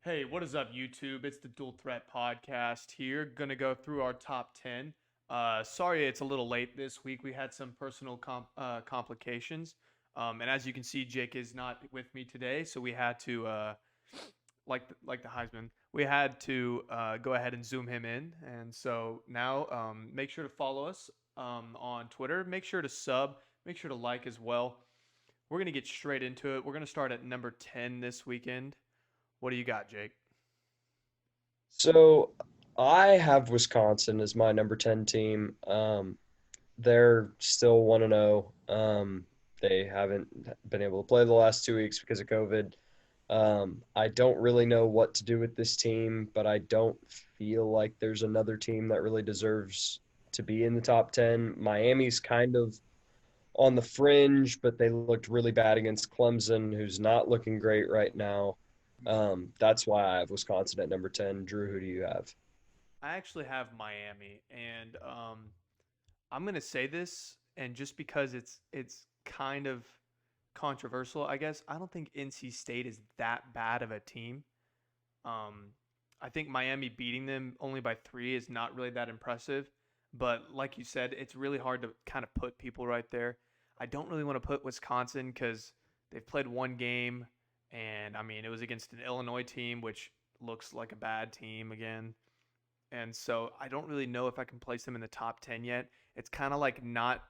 Hey, what is up, YouTube? It's the Dual Threat Podcast here. Gonna go through our top 10. Sorry it's a little late this week. We had some personal complications. And as you can see, Jake is not with me today, so we had to, like the Heisman, we had to go ahead and zoom him in. And so now make sure to follow us on Twitter. Make sure to sub. Make sure to like as well. We're gonna get straight into it. We're gonna start at number 10 this weekend. What do you got, Jake? So I have Wisconsin as my number 10 team. They're still 1-0. They haven't been able to play the last 2 weeks because of COVID. I don't really know what to do with this team, but I don't feel like there's another team that really deserves to be in the top 10. Miami's kind of on the fringe, but they looked really bad against Clemson, who's not looking great right now. That's why I have Wisconsin at number 10. Drew, who do you have? I actually have Miami, and I'm gonna say this, and just because it's kind of controversial, I guess I don't think NC State is that bad of a team. Um, I think Miami beating them only by 3 is not really that impressive, but like you said, it's really hard to kind of put people right there. I don't really want to put Wisconsin because they've played one game, and I mean it was against an Illinois team, which looks like a bad team again. And so I don't really know if I can place them in the top 10 yet. It's kind of like not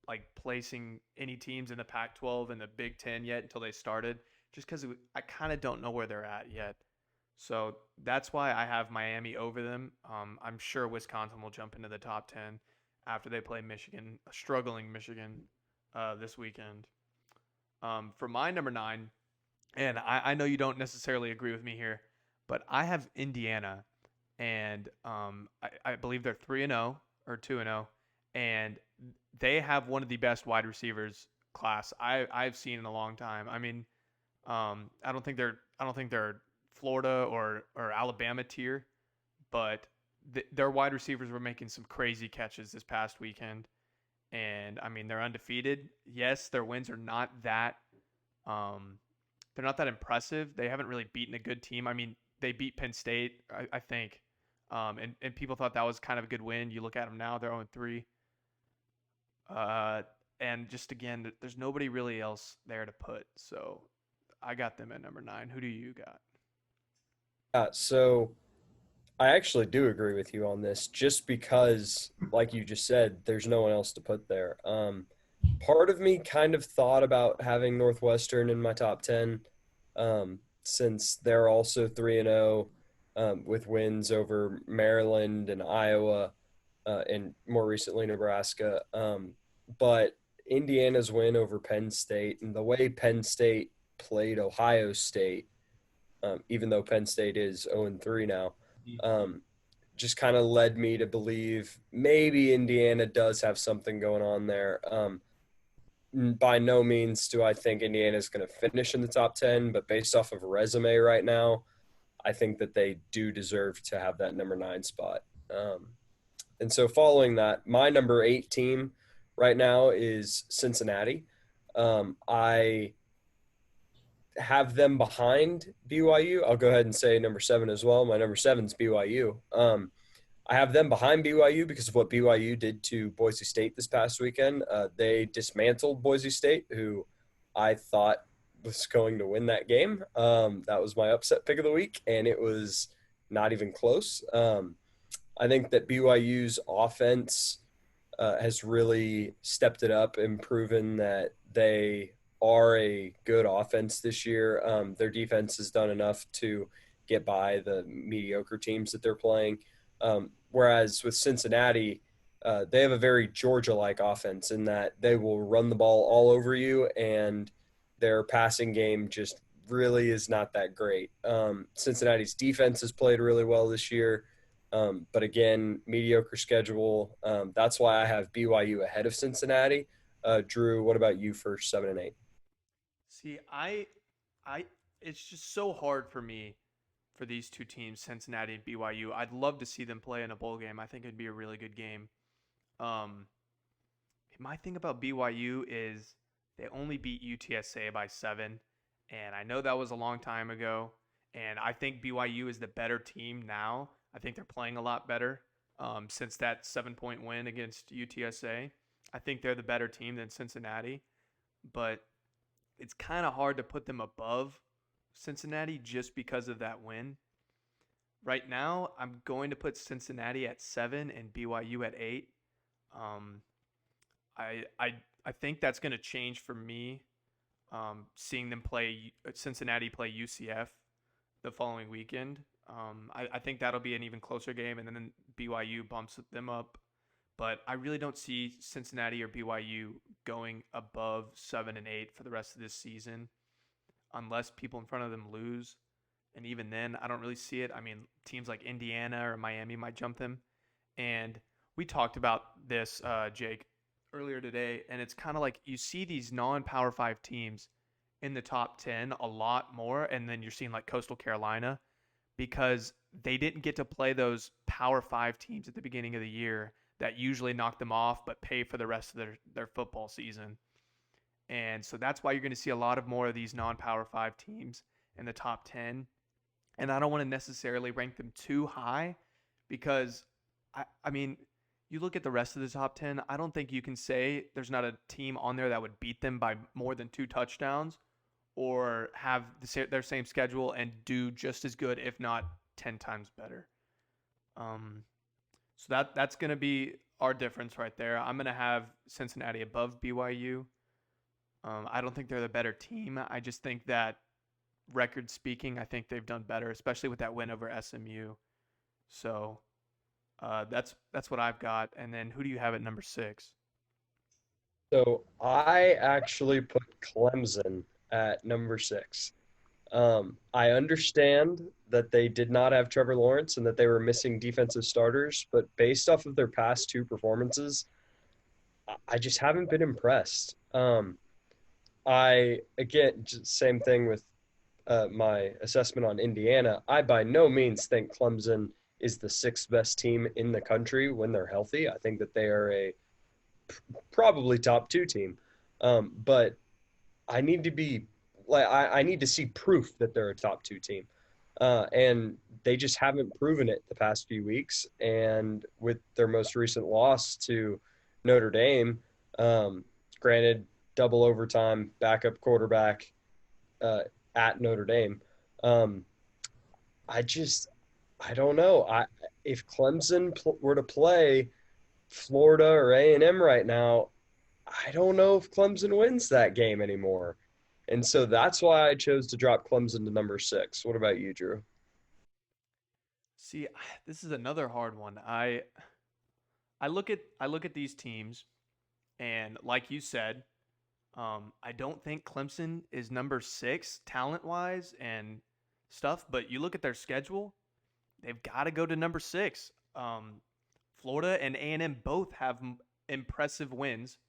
like placing any teams in the Pac-12 and the Big 10 yet until they started, just because I kind of don't know where they're at yet. So that's why I have Miami over them. I'm sure Wisconsin will jump into the top 10 after they play Michigan, a struggling Michigan, this weekend. For my number 9, and I know you don't necessarily agree with me here, but I have Indiana, and I believe they're 3-0 or 2-0, and they have one of the best wide receivers class I've seen in a long time. I mean, I don't think they're Florida or Alabama tier, but their wide receivers were making some crazy catches this past weekend, and I mean they're undefeated. Yes, their wins are not that um, they're not that impressive. They haven't really beaten a good team. I mean, they beat Penn State, I think, and people thought that was kind of a good win. You look at them now; they're 0-3. Uh, and just again, there's nobody really else there to put. So I got them at number 9. Who do you got? So I actually do agree with you on this, just because, like you just said, there's no one else to put there. Part of me kind of thought about having Northwestern in my top 10, since they're also 3-0, with wins over Maryland and Iowa, and more recently Nebraska. But Indiana's win over Penn State and the way Penn State played Ohio State, even though Penn State is 0-3 now, um, just kind of led me to believe maybe Indiana does have something going on there. By no means do I think Indiana is going to finish in the top 10, but based off of resume right now, I think that they do deserve to have that number 9 spot. And so, following that, my number 8 team right now is Cincinnati. I have them behind BYU. I'll go ahead and say number 7 as well. My number 7 is BYU. I have them behind BYU because of what BYU did to Boise State this past weekend. They dismantled Boise State, who I thought was going to win that game. That was my upset pick of the week, and it was not even close. I think that BYU's offense has really stepped it up and proven that they are a good offense this year. Their defense has done enough to get by the mediocre teams that they're playing. Whereas with Cincinnati, they have a very Georgia-like offense in that they will run the ball all over you, and their passing game just really is not that great. Cincinnati's defense has played really well this year. But again, mediocre schedule. That's why I have BYU ahead of Cincinnati. Drew, what about you for 7 and 8? See, I, it's just so hard for me for these two teams, Cincinnati and BYU. I'd love to see them play in a bowl game. I think it'd be a really good game. Um, my thing about BYU is they only beat UTSA by 7, and I know that was a long time ago. And I think BYU is the better team now. I think they're playing a lot better since that 7 point win against UTSA. I think they're the better team than Cincinnati, but it's kind of hard to put them above Cincinnati just because of that win. Right now, I'm going to put Cincinnati at 7 and BYU at 8. Um, I I I think that's going to change for me. Seeing them play Cincinnati play UCF the following weekend. I think that'll be an even closer game, and then BYU bumps them up. But I really don't see Cincinnati or BYU going above 7 and 8 for the rest of this season, unless people in front of them lose. And even then, I don't really see it. I mean, teams like Indiana or Miami might jump them. And we talked about this, Jake, earlier today. And it's kind of like you see these non-Power 5 teams in the top 10 a lot more. And then you're seeing like Coastal Carolina because they didn't get to play those Power 5 teams at the beginning of the year that usually knock them off but pay for the rest of their football season. And so that's why you're going to see a lot of more of these non-Power 5 teams in the top 10. And I don't want to necessarily rank them too high because, I mean, you look at the rest of the top 10, I don't think you can say there's not a team on there that would beat them by more than 2 touchdowns or have their same schedule and do just as good, if not 10 times better. Um, so that's going to be our difference right there. I'm going to have Cincinnati above BYU. I don't think they're the better team. I just think that record speaking, I think they've done better, especially with that win over SMU. So that's what I've got. And then who do you have at number 6? So I actually put Clemson at number 6. I understand that they did not have Trevor Lawrence and that they were missing defensive starters, but based off of their past two performances, I just haven't been impressed. Again, just same thing with my assessment on Indiana. I by no means think Clemson is the sixth best team in the country when they're healthy. I think that they are a probably top two team. But I need to be like I need to see proof that they're a top two team. And they just haven't proven it the past few weeks. And with their most recent loss to Notre Dame, granted, double overtime, backup quarterback at Notre Dame. Um, I don't know. If Clemson were to play Florida or A&M right now, I don't know if Clemson wins that game anymore. And so that's why I chose to drop Clemson to number 6. What about you, Drew? See, this is another hard one. I look at these teams, and like you said, I don't think Clemson is number 6 talent wise and stuff. But you look at their schedule, they've got to go to number 6. Florida and A&M both have impressive wins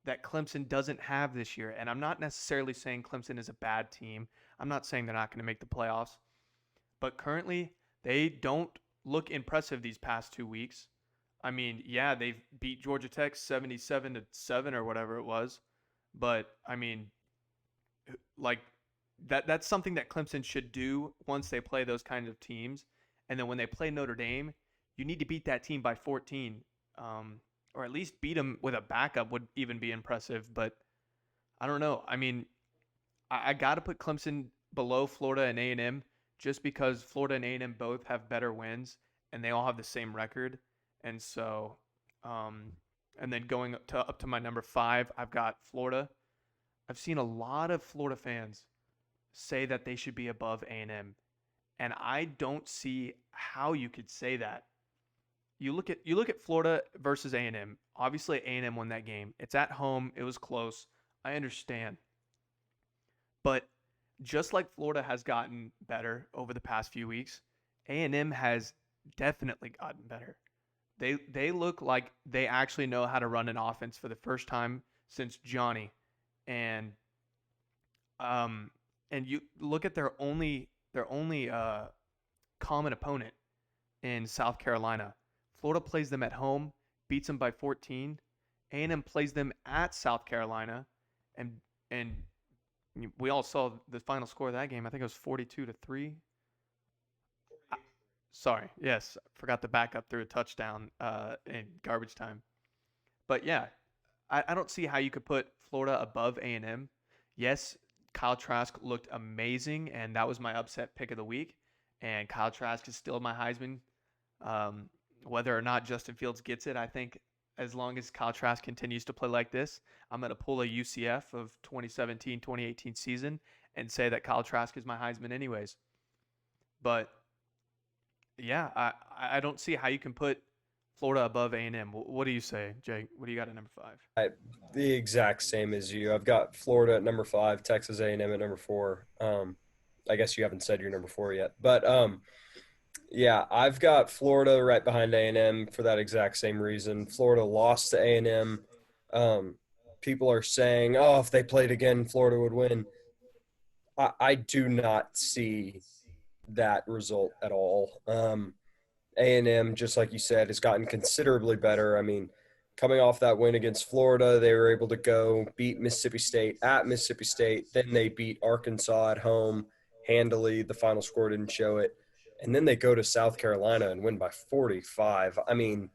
that Clemson doesn't have this year. And I'm not necessarily saying Clemson is a bad team. I'm not saying they're not going to make the playoffs. But currently, they don't look impressive these past 2 weeks. I mean, yeah, they've beat Georgia Tech 77-7 or whatever it was. But I mean, like that's something that Clemson should do once they play those kinds of teams. And then when they play Notre Dame, you need to beat that team by 14, or at least beat them with a backup would even be impressive. But I don't know. I mean, I got to put Clemson below Florida and A&M just because Florida and A&M both have better wins and they all have the same record. And so, and then going up to my number 5, I've got Florida. I've seen a lot of Florida fans say that they should be above A&M, and I don't see how you could say that. You look at Florida versus A&M. Obviously, A&M won that game. It's at home. It was close. I understand, but just like Florida has gotten better over the past few weeks, A&M has definitely gotten better. They look like they actually know how to run an offense for the first time since Johnny, and um and you look at their only common opponent in South Carolina. Florida plays them at home, beats them by 14. A&M plays them at South Carolina, and we all saw the final score of that game. I think it was 42-3. Sorry, yes, forgot the backup through a touchdown in garbage time. But yeah, I don't see how you could put Florida above A&M. Yes, Kyle Trask looked amazing, and that was my upset pick of the week. And Kyle Trask is still my Heisman. Um, whether or not Justin Fields gets it, I think as long as Kyle Trask continues to play like this, I'm going to pull a UCF of 2017 2018 season and say that Kyle Trask is my Heisman, anyways. But yeah, I don't see how you can put Florida above A&M. What do you say, Jake? What do you got at number five? The exact same as you. I've got Florida at number 5, Texas A&M at number 4. I guess you haven't said your number 4 yet, but yeah, I've got Florida right behind A&M for that exact same reason. Florida lost to A&M. Um, People are saying, "Oh, if they played again, Florida would win." I do not see that result at all. A&M, just like you said, has gotten considerably better. I mean, coming off that win against Florida, they were able to go beat Mississippi State at Mississippi State. Then they beat Arkansas at home handily. The final score didn't show it. And then they go to South Carolina and win by 45. I mean,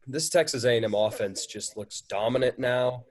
this Texas A&M offense just looks dominant now.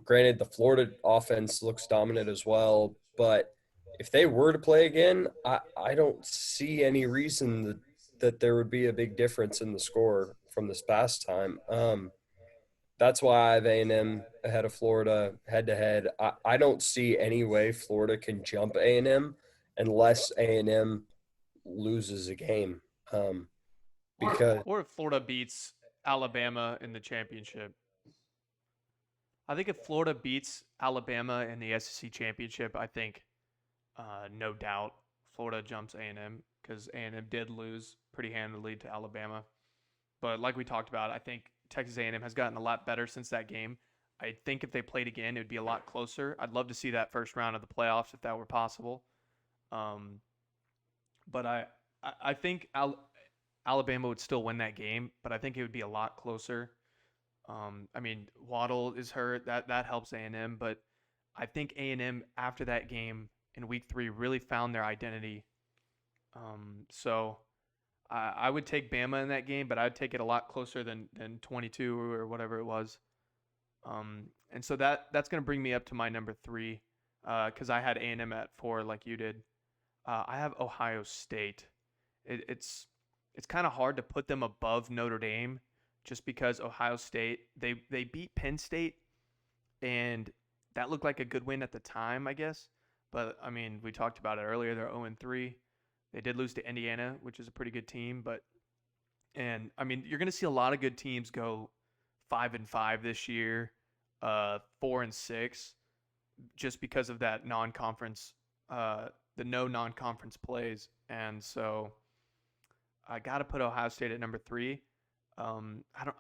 Granted, the Florida offense looks dominant as well, but if they were to play again, I don't see any reason that there would be a big difference in the score from this past time. That's why I have A&M ahead of Florida head to head. I don't see any way Florida can jump A&M unless A&M loses a game. Because Or if Florida beats Alabama in the championship. I think if Florida beats Alabama in the SEC championship, I think no doubt Florida jumps A&M because A&M did lose pretty handily to Alabama. But like we talked about, I think Texas A&M has gotten a lot better since that game. I think if they played again, it would be a lot closer. I'd love to see that first round of the playoffs if that were possible. Um, but I think Alabama would still win that game, but I think it would be a lot closer. I mean, Waddle is hurt. That helps A&M, but I think A&M after that game in week 3 really found their identity. So I would take Bama in that game, but I'd take it a lot closer than 22 or whatever it was. And so that's going to bring me up to my number 3 because I had A&M at 4 like you did. I have Ohio State. It's kind of hard to put them above Notre Dame just because Ohio State they beat Penn State and that looked like a good win at the time, I guess. But I mean, we talked about it earlier. They're 0-3. They did lose to Indiana, which is a pretty good team, but and I mean, you're going to see a lot of good teams go 5-5 this year, 4-6, just because of that non-conference, the no non-conference plays, and so I got to put Ohio State at number 3. I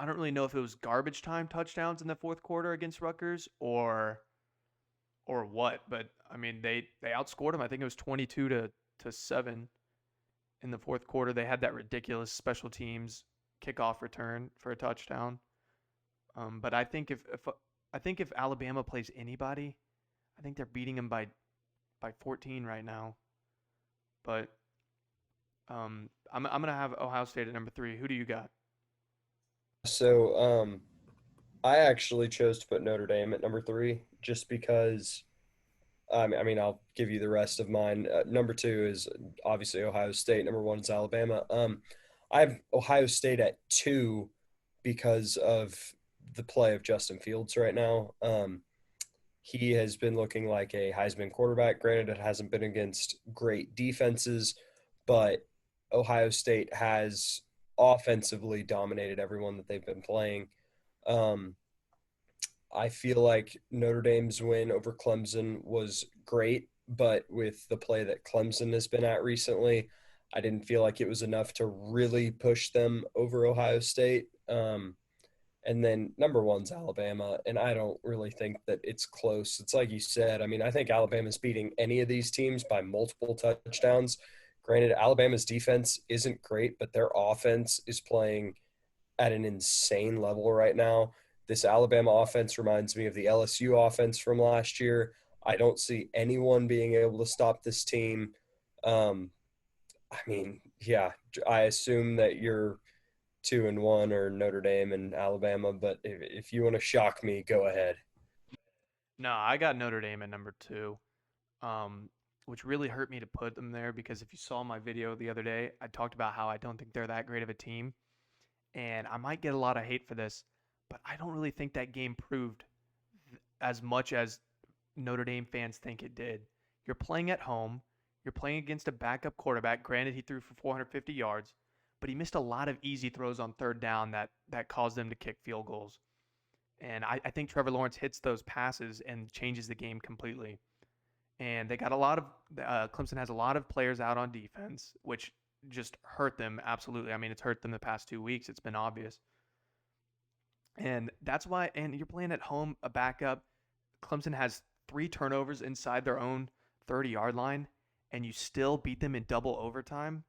don't really know if it was garbage time touchdowns in the fourth quarter against Rutgers or what, but I mean they outscored them. I think it was 22 to 7 in the fourth quarter. They had that ridiculous special teams kickoff return for a touchdown. But I think if Alabama plays anybody, I think they're beating them by 14 right now. But I'm gonna have Ohio State at number 3. Who do you got? so I actually chose to put Notre Dame at number 3 just because I mean, I'll give you the rest of mine. Number 2 is obviously Ohio State. Number 1 is Alabama. I have Ohio State at 2 because of the play of Justin Fields right now. He has been looking like a Heisman quarterback. Granted, it hasn't been against great defenses, but Ohio State has offensively dominated everyone that they've been playing. Um, I feel like Notre Dame's win over Clemson was great, but with the play that Clemson has been at recently, I didn't feel like it was enough to really push them over Ohio State. And then number 1's Alabama, and I don't really think that it's close. It's like you said. I mean, I think Alabama's beating any of these teams by multiple touchdowns. Granted, Alabama's defense isn't great, but their offense is playing at an insane level right now. This Alabama offense reminds me of the LSU offense from last year. I don't see anyone being able to stop this team. I mean, yeah, I assume that you're 2-1 or Notre Dame and Alabama, but if you want to shock me, go ahead. No, I got Notre Dame at number two, um, which really hurt me to put them there because if you saw my video the other day, I talked about how I don't think they're that great of a team. And I might get a lot of hate for this, but I don't really think that game proved as much as Notre Dame fans think it did. You're playing at home, you're playing against a backup quarterback. Granted, he threw for 450 yards, but he missed a lot of easy throws on third down that caused them to kick field goals. And I think Trevor Lawrence hits those passes and changes the game completely. And they got a lot of Clemson has a lot of players out on defense, which just hurt them absolutely. I mean, it's hurt them the past 2 weeks. It's been obvious. And that's why, and you're playing at home, a backup. Clemson has 3 turnovers inside their own 30-yard line, and you still beat them in double overtime.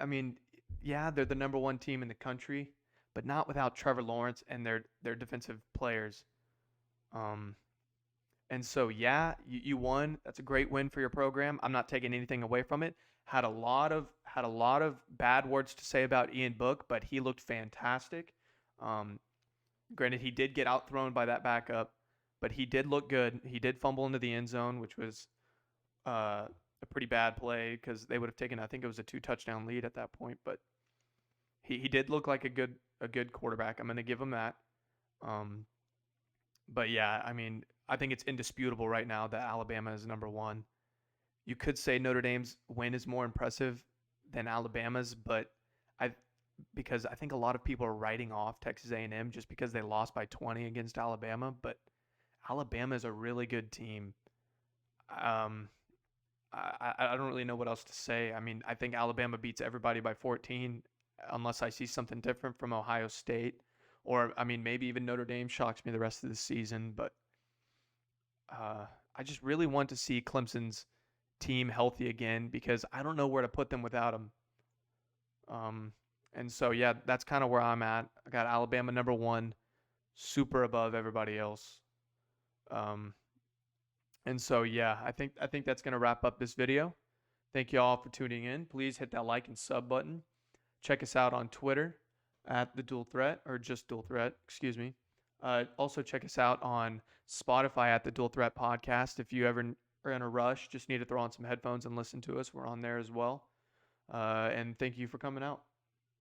I mean, yeah, they're the number one team in the country, but not without Trevor Lawrence and their defensive players. Um, and so, yeah, you won. That's a great win for your program. I'm not taking anything away from it. Had a lot of bad words to say about Ian Book, but he looked fantastic. Um, Granted, he did get outthrown by that backup, but he did look good. He did fumble into the end zone, which was a pretty bad play because they would have taken, I think it was a 2 touchdown lead at that point. But he did look like a good quarterback. I'm going to give him that. Um, but yeah, I mean, I think it's indisputable right now that Alabama is number one. You could say Notre Dame's win is more impressive than Alabama's, but I because I think a lot of people are writing off Texas A&M just because they lost by 20 against Alabama, but Alabama is a really good team. Um, I don't really know what else to say. I mean, I think Alabama beats everybody by 14, unless I see something different from Ohio State, or I mean, maybe even Notre Dame shocks me the rest of the season. But I just really want to see Clemson's team healthy again because I don't know where to put them without them. Um, and so yeah, that's kind of where I'm at. I got Alabama number one, super above everybody else. Um, and so yeah, I think that's gonna wrap up this video. Thank you all for tuning in. Please hit that like and sub button. Check us out on Twitter at the Dual Threat or just Dual Threat, excuse me. Also check us out on Spotify at the Dual Threat Podcast. If you ever are in a rush, just need to throw on some headphones and listen to us. We're on there as well. And thank you for coming out.